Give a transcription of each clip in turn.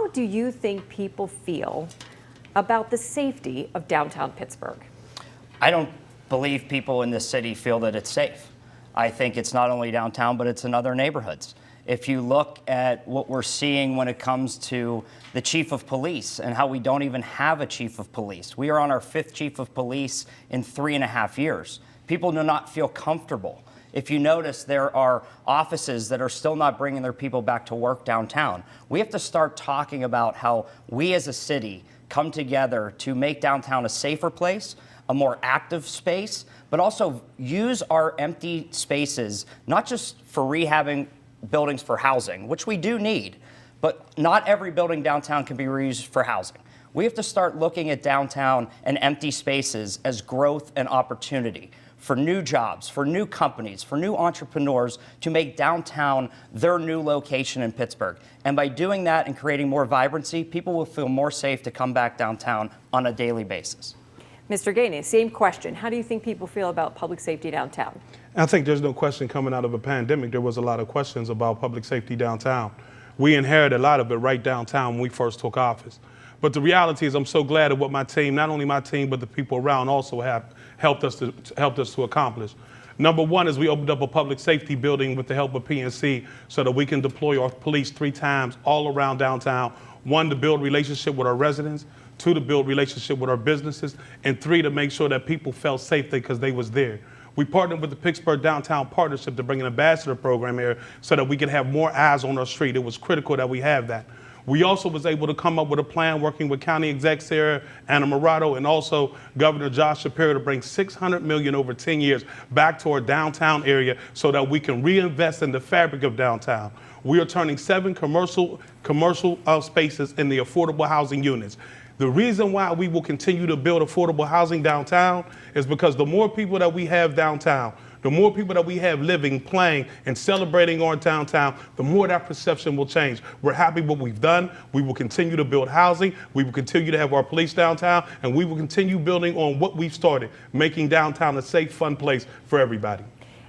How do you think people feel about the safety of downtown Pittsburgh? I don't believe people in this city feel that it's safe. I think it's not only downtown, but it's in other neighborhoods. If you look at what we're seeing when it comes to the chief of police and how we don't even have a chief of police. We are on our 5th chief of police in 3.5 years. People do not feel comfortable. If you notice, there are offices that are still not bringing their people back to work downtown. We have to start talking about how we as a city come together to make downtown a safer place, a more active space, but also use our empty spaces, not just for rehabbing buildings for housing, which we do need, but not every building downtown can be reused for housing. We have to start looking at downtown and empty spaces as growth and opportunity for new jobs, for new companies, for new entrepreneurs to make downtown their new location in Pittsburgh. And by doing that and creating more vibrancy, people will feel more safe to come back downtown on a daily basis. Mr. Gainey, same question. How do you think people feel about public safety downtown? I think there's no question coming out of a pandemic, there was a lot of questions about public safety downtown. We inherited a lot of it right downtown when we first took office. But the reality is I'm so glad at what my team, not only my team, but the people around also have helped us to accomplish. Number one is we opened up a public safety building with the help of PNC so that we can deploy our police 3 times all around downtown. 1, to build relationship with our residents. 2, to build relationship with our businesses. And 3, to make sure that people felt safe because they was there. We partnered with the Pittsburgh Downtown Partnership to bring an ambassador program here so that we could have more eyes on our street. It was critical that we have that. We also was able to come up with a plan working with County Exec Sarah Anna Murato and also Governor Josh Shapiro to bring $600 million over 10 years back to our downtown area so that we can reinvest in the fabric of downtown. We are turning 7 commercial spaces in the affordable housing units. The reason why we will continue to build affordable housing downtown is because the more people that we have downtown, the more people that we have living, playing, and celebrating our downtown, the more that perception will change. We're happy with what we've done. We will continue to build housing. We will continue to have our police downtown, and we will continue building on what we've started, making downtown a safe, fun place for everybody.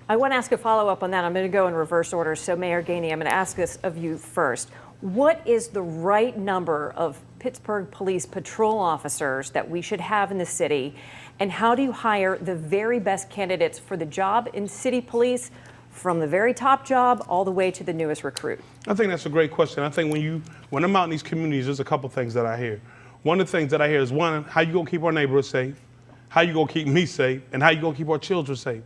I want to ask a follow-up on that. I'm going to go in reverse order. So Mayor Gainey, I'm going to ask this of you first. What is the right number of Pittsburgh Police patrol officers that we should have in the city? And how do you hire the very best candidates for the job in city police, from the very top job all the way to the newest recruit? I think that's a great question. I think when I'm out in these communities, there's a couple things that I hear. One of the things that I hear is, one, how you gonna keep our neighborhood safe? How you gonna keep me safe? And how you gonna keep our children safe?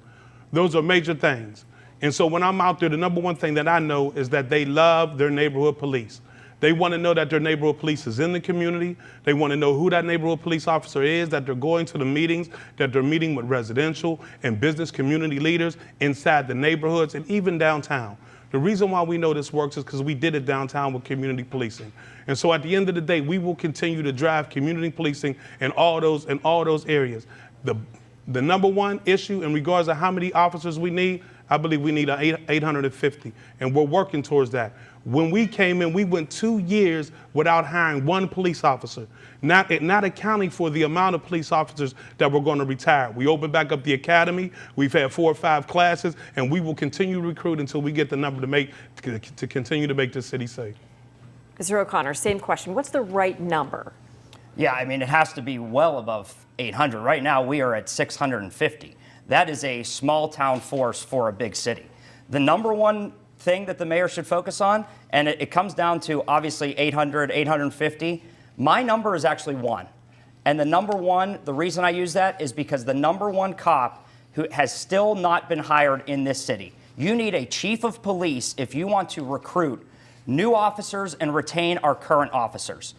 Those are major things. And so when I'm out there, the number one thing that I know is that they love their neighborhood police. They want to know that their neighborhood police is in the community. They want to know who that neighborhood police officer is, that they're going to the meetings, that they're meeting with residential and business community leaders inside the neighborhoods and even downtown. The reason why we know this works is because we did it downtown with community policing. And so at the end of the day, we will continue to drive community policing in all those areas. The number one issue in regards to how many officers we need, I believe we need 850, and we're working towards that. When we came in, we went 2 years without hiring 1 police officer, not accounting for the amount of police officers that were going to retire. We opened back up the academy. We've had 4 or 5 classes, and we will continue to recruit until we get the number to continue to make this city safe. Mr. O'Connor, same question. What's the right number? Yeah, I mean, it has to be well above 800. Right now, we are at 650. That is a small town force for a big city. The number one thing that the mayor should focus on, and it comes down to obviously 800, 850. My number is actually 1. And the number 1, the reason I use that is because the number 1 cop who has still not been hired in this city. You need a chief of police if you want to recruit new officers and retain our current officers.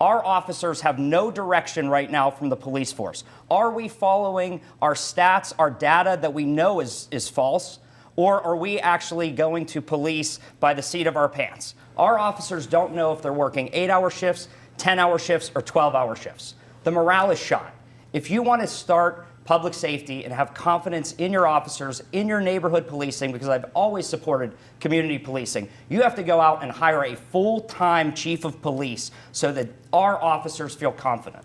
Our officers have no direction right now from the police force. Are we following our stats, our data that we know is false? Or are we actually going to police by the seat of our pants? Our officers don't know if they're working 8-hour shifts, 10-hour shifts, or 12-hour shifts. The morale is shot. If you want to start public safety and have confidence in your officers, in your neighborhood policing, because I've always supported community policing, you have to go out and hire a full-time chief of police so that our officers feel confident.